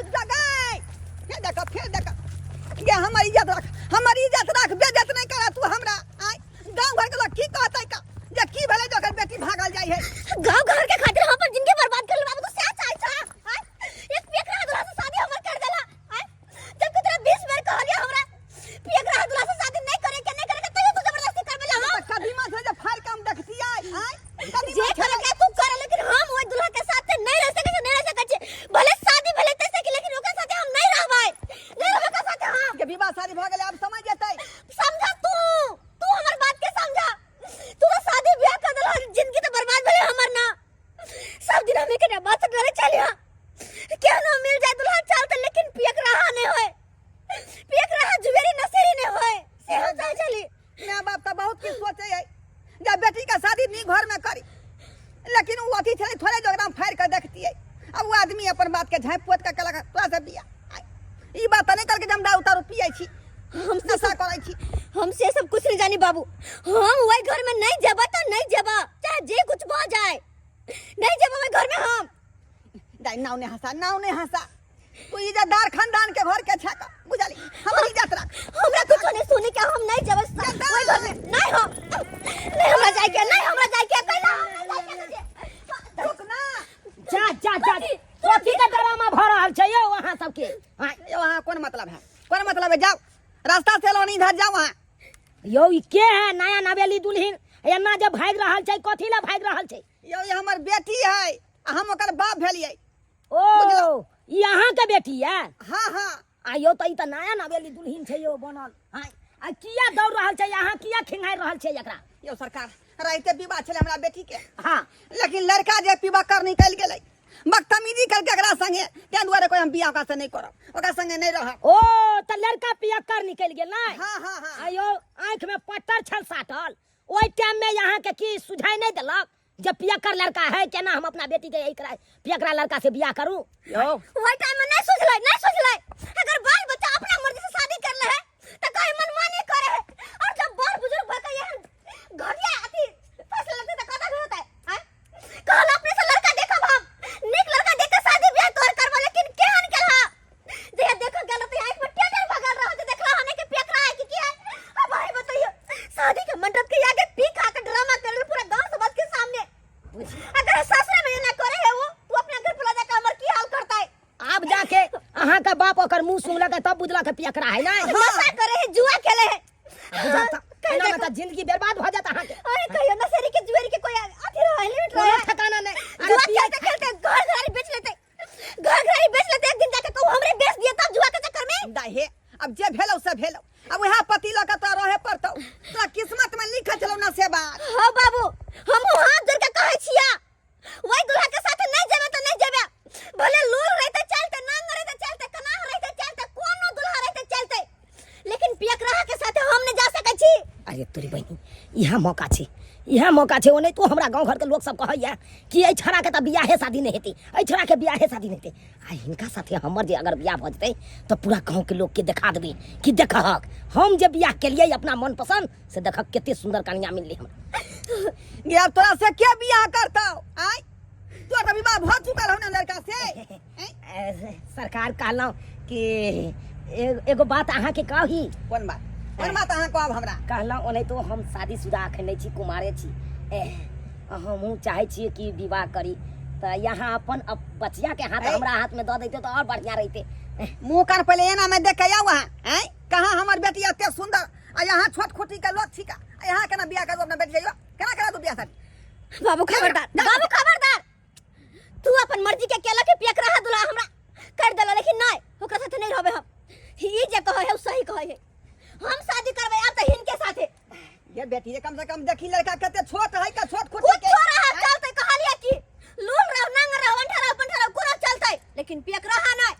रुक जा गए। फिर देखा ये हमारी इज्जत रख बेइज्जत नहीं करा तू हमरा। आय गांव घर के लोग की कहतै का जे की भेलै जो कर बेटी भागल जाई है। गांव घर के खातिर हम पर जिंदगी बर्बाद कर ले बाबू। तो क्या चाहे छा एक पेकरा दूल्हा से शादी हमर कर देला। जब कि तेरा 20 बार कहलिया हमरा पेकरा दूल्हा से शादी नहीं करे तइयो तू जबरदस्ती करबेला। हम कभी मत है जे फार काम देखती आय जे करे के तू कर, लेकिन हम ओइ दूल्हा के साथ नहीं रह सकै छी। भले शादी भले तैसे कि, लेकिन ओकर साथे हम नहीं रहबै का साथे। हम के विवाह शादी भ गेलै अब समझ जेतै। समझा तू हमर बात के समझा। तू शादी ब्याह कर देला, जिंदगी तो बर्बाद भेले हमर ना। सब दिन हमें के बात करे चलिया क्या ना मिल जाए दूल्हा चलते, लेकिन पियक रहा नहीं होए, पियक रहा जुवेरी नसेरी नहीं होए से हम चाहे चली। माँ बाप तो बहुत कुछ सोचे है जब बेटी का शादी नी घर में करी, लेकिन वो अथी छले थोड़े जो एकदम फाड़ कर देखती है। अब वो आदमी अपन बात के झाँप पोत के कलक तोरा से बिया ई बात नहीं करके जम दा उतारो पियै छी हम नशा करै छी। हमसे सब कुछ नहीं जानी बाबू। हम वही घर में नहीं जेबा तो नहीं जेबा, चाहे जे कुछ हो जाए नहीं जेबा वही घर में। हम दाई नाव ने हंसा तू इज्जतदार खानदान के घर के छका बुझाली हमर इज्जत रख। हमरा कुछ नहीं सुनी के हम नहीं जेबा वही घर में। नहीं हो नहीं हमरा जाए के, नहीं हमरा जाए के कहला रुक ना। जा कथी का ड्रामा भ रहल छै यो वहां सब के। हां ये वहां कौन मतलब है जाओ रास्ता से लोनी इधर जाओ। वहां यो ई के है नया नवेली दुल्हन एना जब भाग रहल छै, कथी ला भाग रहल छै? यो ये हमर बेटी है, हम ओकर बाप भेलियै। ओ ई अहाँ के बेटी है? हां आयो त ई त नया नवेली दुल्हन छै यो बनल। हां आ किया दौड़ रहल छै यहाँ, किया खिंगार रहल छै एकरा? यो सरकार रहते विवाह छले हमरा बेटी के। हां लेकिन लड़का जे पीबा कर निकल गेलै बदतमीजी करके एकरा संगे तै दुआरे कोई हम बियाह ओकरा से नहीं करब, ओकरा संगे नहीं रहब। ओ त लड़का पिया कर निकल गेल नै? हां आयो आंख में पट्टर छल साटल, ओइ टाइम में यहाँ के की सुझाई नहीं देलक जब पियकर लड़का है केना हम अपना बेटी के यही कराए पियकरा लड़का से बियाह करूं? यो वही टाइम में नहीं सोचले। अगर बाल बच्चा अपना मर्जी से शादी कर ले है तो कहीं मनमानी करे है, और जब बड़ बुजुर्ग भके यह घटिया अथी फैसला लेते तो कदा होता है। कहल अपने से लड़का देखब, हम निक लड़का देख के शादी ब्याह तोर करब, लेकिन केहन केला जे देखो गेल तो आंख में टेटर भगल रहो जे देखला हने के पेकरा है कि है। अब भाई बताइए शादी के मंडप के आगे पी खा के ड्रामा कर रहे पूरा गांव समाज के सामने। अगर ससुर में ना करे है वो तू अपने घर पर जाकर हमर की हाल करता है। अब जाके अहाँ का बाप ओकर मुंह सुंगला के तब बुझला के पियकरा है ना? नशा करे है, जुआ खेले है, बुझाता एना में त जिंदगी बर्बाद भ जाता अहाँ के। अरे कहियो नशेरी के जुएरी के कोई अथी रहे लिमिट कोई रहे ठिकाना नहीं। जुआ खेलते घर घरारी बेच लेते एक दिन जाके कहू हमरे बेच दिए तब जुआ के चक्कर में। दाहे अब जे भेलौ से भेलौ, अब वह पति लगा तो रहे पड़तौ, तोरा किस्मत में लिखल छलौ ना से बात। हां बाबू हम हाथ जोड़ के कहै छिया वही दूल्हा के साथ नहीं जेबे तो नहीं जेबे, भले लूल रहते चलते, नांग रहते चलते, कनाह रहते चलते, कोनो दूल्हा रहते चलते, लेकिन पियकरा के साथ हम नहीं जा सकै छी। अरे तोरी बहनी यह मौका छे। ओने तो हमरा गांव घर के लोग सब कहैया कि ए छड़ा के त बियाहे शादी नहीं हेती, ए छड़ा के बियाहे शादी नहीं हेती। आ हिनका साथे हमर जे अगर बियाह भ जते तो पूरा गांव के लोग के दिखा देबे कि देखहक हम जे बियाह केलिए अपना मन पसंद से, देखक केते सुंदर कन्या मिलली हमरा। ये अब तोरा से के बियाह करतौ? आय तोर तो विवाह भ चुकल हो ना लड़का से। सरकार कहलौ कि एगो बात अहाँ के कही। कौन बात अहाँ कहब हमरा? कहलौ ओने तो हम शादीशुदा अखन नहीं छी, कुमारे छी। हमहू चाहे छी कि विवाह करी, तो यहाँ अपन बचिया के हाथ हमरा हाथ में दे देते तो और बढ़िया रहते। मुंह कान पहले एना में देख के आऊ वहां। हैं कहां हमर बेटी एते सुंदर आ यहाँ छोट खोटी के लोग छिका, यहाँ केना बियाह करबो अपना बेटी जाइयो? केना करा तू बियाह शादी? बाबू खबरदार तू अपन मर्जी के केला के पियक रहा दूल्हा हमरा कर देला, लेकिन नहीं ओकरा साथे नहीं रहबे हम। ई जे कहे है सही कहे है, हम शादी करबे अब त हिनके साथे। ये बेटी कम से कम देखी लड़का कते छोट है का छोट खोटी कुछ के छोरा चलते कहलिए कि लूल रहो नंग रहो अंठा पंठा कोनो चलते, लेकिन पियक रहा नहीं।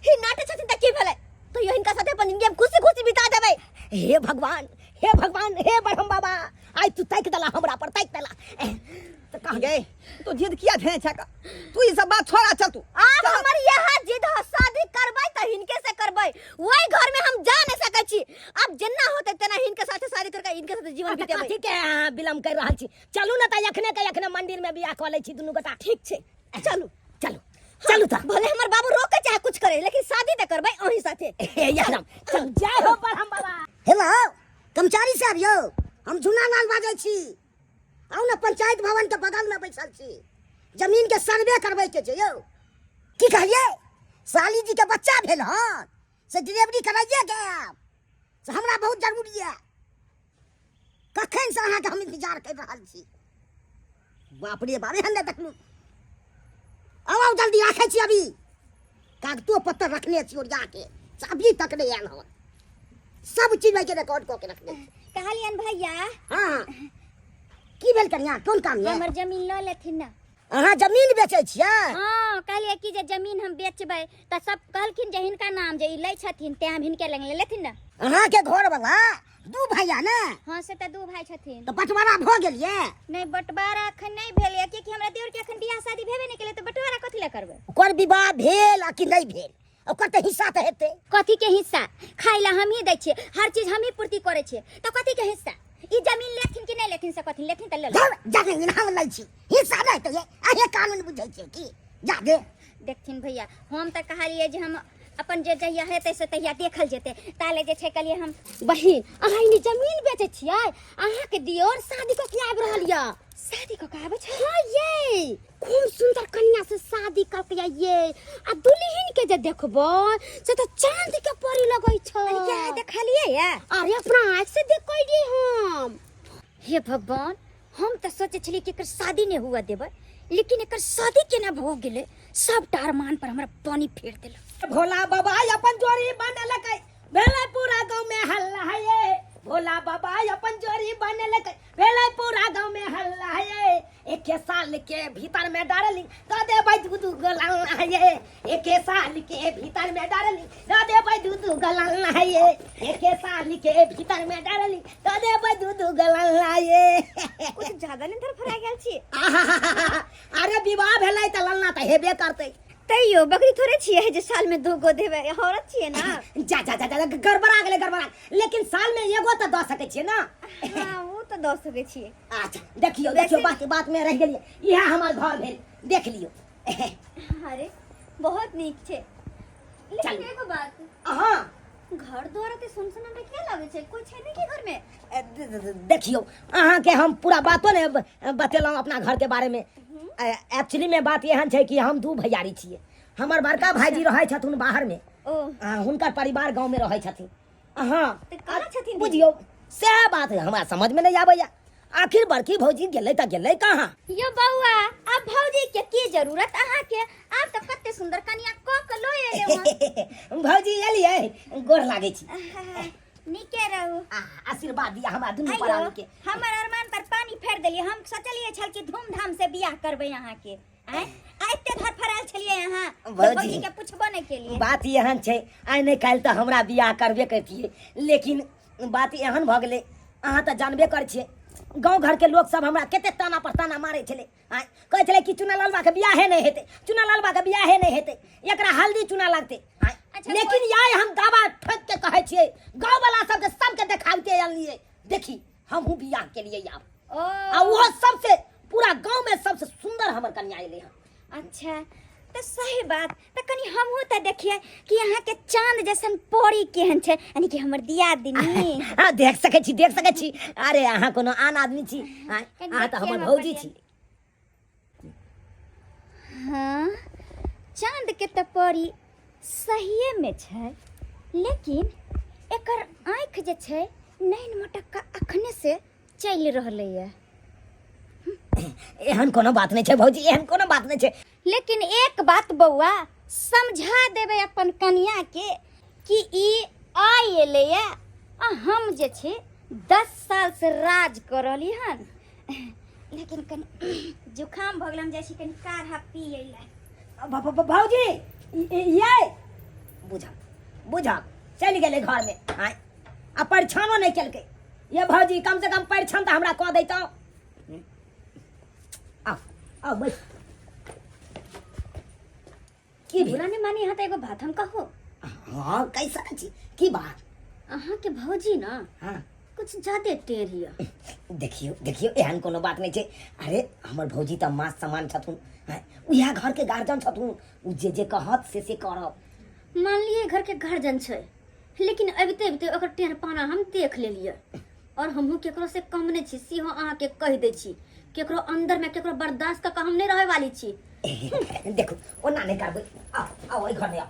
ही नाटे छथिन त की भेले तो यो हिनका साथे अपन जिंदगी खुशी बिता देबे। हे भगवान हे ब्रह्म बाबा आज तू तक दला हमरा पर तक दला। तो कह गए तो जिद किया थे छका, तू ई सब बात छोड़ा चल तू। अब हमर यह जिद हो शादी करबै त हिनके से करबै, वही घर में हम जा नहीं सकै छी। अब जेना होते तेना हिनके साथे शादी करके इनके साथे जीवन बितेबै। ठीक है विलम्ब कर रहल छी, चलू ना त यखने के यखने मंदिर में बियाह क लै छी दुनू गोटा। ठीक छै चलू। चलू था भले हमर बाबू रोके चाहे कुछ करे लेकिन शादी त करबै ओही साथे यार चल जय हो पर हम बाबा। हेलो कर्मचारी साहब यौ, हम झूना लाल बाजै छी। आउ ने पंचायत भवन के बगल में बैठल छी, जमीन के सर्वे करबै के छै यौ। की कहिए साली जी के बच्चा भेल हन से डिलीवरी कराइए के आब से हमरा बहुत जरूरी है। कखन से अहाँ के हम इंतजार कर रहल छी। बाप रे बाप एहन देखलू। आओ जल्दी राखै छी, अभी कागजो पत्तर रखने छी ओरिया के, अभी तक नहीं आयल हन। सब चीज में के रिकॉर्ड कऽ के रखने छी। कहलियन भैया हाँ की भेल कन्या, कोन काम है? हमर जमीन ल लेथिन ना। अहाँ जमीन बेचै छियै? हां कहलिए कि जे जमीन हम बेचबै त सब कहलखिन जे हिनका नाम जे ई लै छथिन ते हम हिनके लग ले लेथिन ना। अहाँ के घर वाला दू भैया ने? हां से त दू भाई छथिन। तो बंटवारा भ गेलिए? नहीं बंटवारा अखन नहीं भेल है कि हमरा देवर के अखन बियाह शादी भेबे नहीं केले त बंटवारा कथि ले करबै? ओकर विवाह भेल आ कि नहीं भेल, ओकर तो हिस्सा तो हेतै। कथि के हिस्सा? खाइ ला हम ही दै छियै, हर चीज हम ही पूर्ति करै छियै त कथि के हिस्सा? ई जमीन लेथिन कि नहीं लेथिन से कथि लेथिन त ले लो। जमीन हम लै छी, हिस्सा नहीं तो ये अहे कानून बुझै छियै की? जा दे देखथिन भैया हम त कहलिए जे हम अपन जे जहिया हेतै से तहिया देखल जेतै। ताले जे छै कहलिए हम बहिन अहाँ ई जमीन बेचै छियै, अहाँ के दियोर शादी क के आबि रहल य। शादी क के आबै छै? हां ये खूब सुंदर कन्या से शादी क के ये आ दुल्हन के जे देखबो से त चांद के परी लगै छै। अरे क्या देखलिए या? अरे अपना आँख से देख कइली हम। हे भगवान हम त सोचे छली कि एकर शादी नहीं हुआ देबै, लेकिन एकर शादी केना भ गेलै। सब टारमान पर हमरा पानी फेर देलक। भोला बाबा अपन जोड़ी बनल के भेले पूरा गांव में हल्ला है ये। भोला बाबा अपन जोड़ी बनल के भेले पूरा गांव में हल्ला है ये। एक साल के भीतर में डारली द देबै दूध गलाल है ये। एक साल के भीतर में डारली द देबै दूध गलाल है ये। एक साल के भीतर में डारली द देबै दूध गलाल है ये। कुछ ज्यादा नहीं धरफरा गेल छी। अरे विवाह भेलै त ललना त हेबे करतै। तैयो बकरी थोड़े छिए जे साल में दू गो देबै, औरत छिए ना। जा जा जा जा गड़बड़ा गेलै गड़बड़ा, लेकिन साल में एगो त द सकै छियै ना। हां वो तो दो सके छिए। अच्छा देखियो देखियो बात में रह गेलिए, इहा हमर घर भेल, देख लियो। अरे बहुत नीक छै, लेकिन एगो बात हां घर द्वार ते सुनसान हमरा क्या लागे छै? कोई छै नहीं के घर में? देखियो अहाँ के हम पूरा बातो ने बतेलौं अपना घर के बारे में। एक्चुअली में बात एहन छै कि हम दू भैयारी छियै। हमर बड़का भाईजी रहै छथुन बाहर में, ओ हुनकर परिवार गांव में रहै छथिन। हां ते कहाँ छथिन? बुझियो से बात हमरा समझ में नहीं आबैया। आखिर बड़की भौजी गेलै त गेलै कहाँ? यो बउआ अब भौजी के की जरूरत अहाँ के? आप तो कते सुंदर कन्या क के लो एले। भौजी एलियै, गोर लागै छी। नीके रहू। आशीर्वाद दिया हमरा दुनू परानी के। हमर अरमान पर पानी फेर देलिए। हम सोचलिए छल कि धूमधाम से बियाह करबै अहाँ के। एते घर फराल छलिए यहाँ भौजी के पूछबो नहीं केलिए। बात एहन छै, आइ नहीं काल्हि त हमरा बियाह करबे करतियै, लेकिन बात एहन भ गेलै। अहाँ त जानबे करै छियै गांव घर के लोग सब हमरा कते ताना पर ताना मारै छलै। कहै छलै कि चुना लालबा के बियाहे नहीं हेतै, चुना लालबा के बियाहे नहीं हेतै, एकरा हल्दी चुना लगतै। लेकिन यार हम दावा ठोक के कहै छियै गांव वाला सबके देखावते आनलिए। देखी हमहू बियाह के लिए आब आ वो सबसे पूरा गांव में सबसे सुंदर हमर कन्या एलै हन। अच्छा तो सही बात तो कनी हमहू त देखिए कि यहाँ के चांद जैसन परी केहन छै, यानी कि हमर दियादनी। हां देख सकै छी। अरे अहाँ कोनो आन आदमी छी, अहाँ त हमर भौजी छी। हाँ चांद के त परी सहिए में छै, लेकिन एकर आँख जे छै नैन मटक्का अखने से चल रहले है। एहन कोनो बात नहीं छै भौजी, एहन कोनो बात नहीं छै। लेकिन एक बात बउआ समझा देबे अपन कन्या के कि ई आई एले है आ हम जे छै 10 साल से राज कर रहली हन। लेकिन कनी जुकाम भ गेल, हम जैसी कनी काढ़ा पिए ले। भौजी ये बुझा चल गेले घर में। आ परीक्षानो नहीं केलकै। ये भौजी कम से कम परीक्षण तो हमरा कह दैतो। आओ बैठ। की बुरा ने मानी यहाँ तो एगो बात हम कहो। हाँ कैसा छी की बात? अहाँ के भौजी ना हाँ कुछ ज्यादा टेढ़िया। देखियो देखियो एहन कोनो बात नहीं छे। अरे हमर भौजी त माँ समान छथुन, उहा घर के गार्जियन छथुन, उ जे कहत से करब। मान लिए घर के गार्जियन छै, लेकिन अबिते अबिते ओकर टेढ़ पाना हम देख लेलिए और हमहू केकरो से कम नहीं छी। सीहो अहाँ के कह दे छी, केकरो अंदर में केकरो बर्दाश्त का हम नहीं रहे वाली छी। देखो ओना नहीं करबै, आओ आओ ए घर में आओ।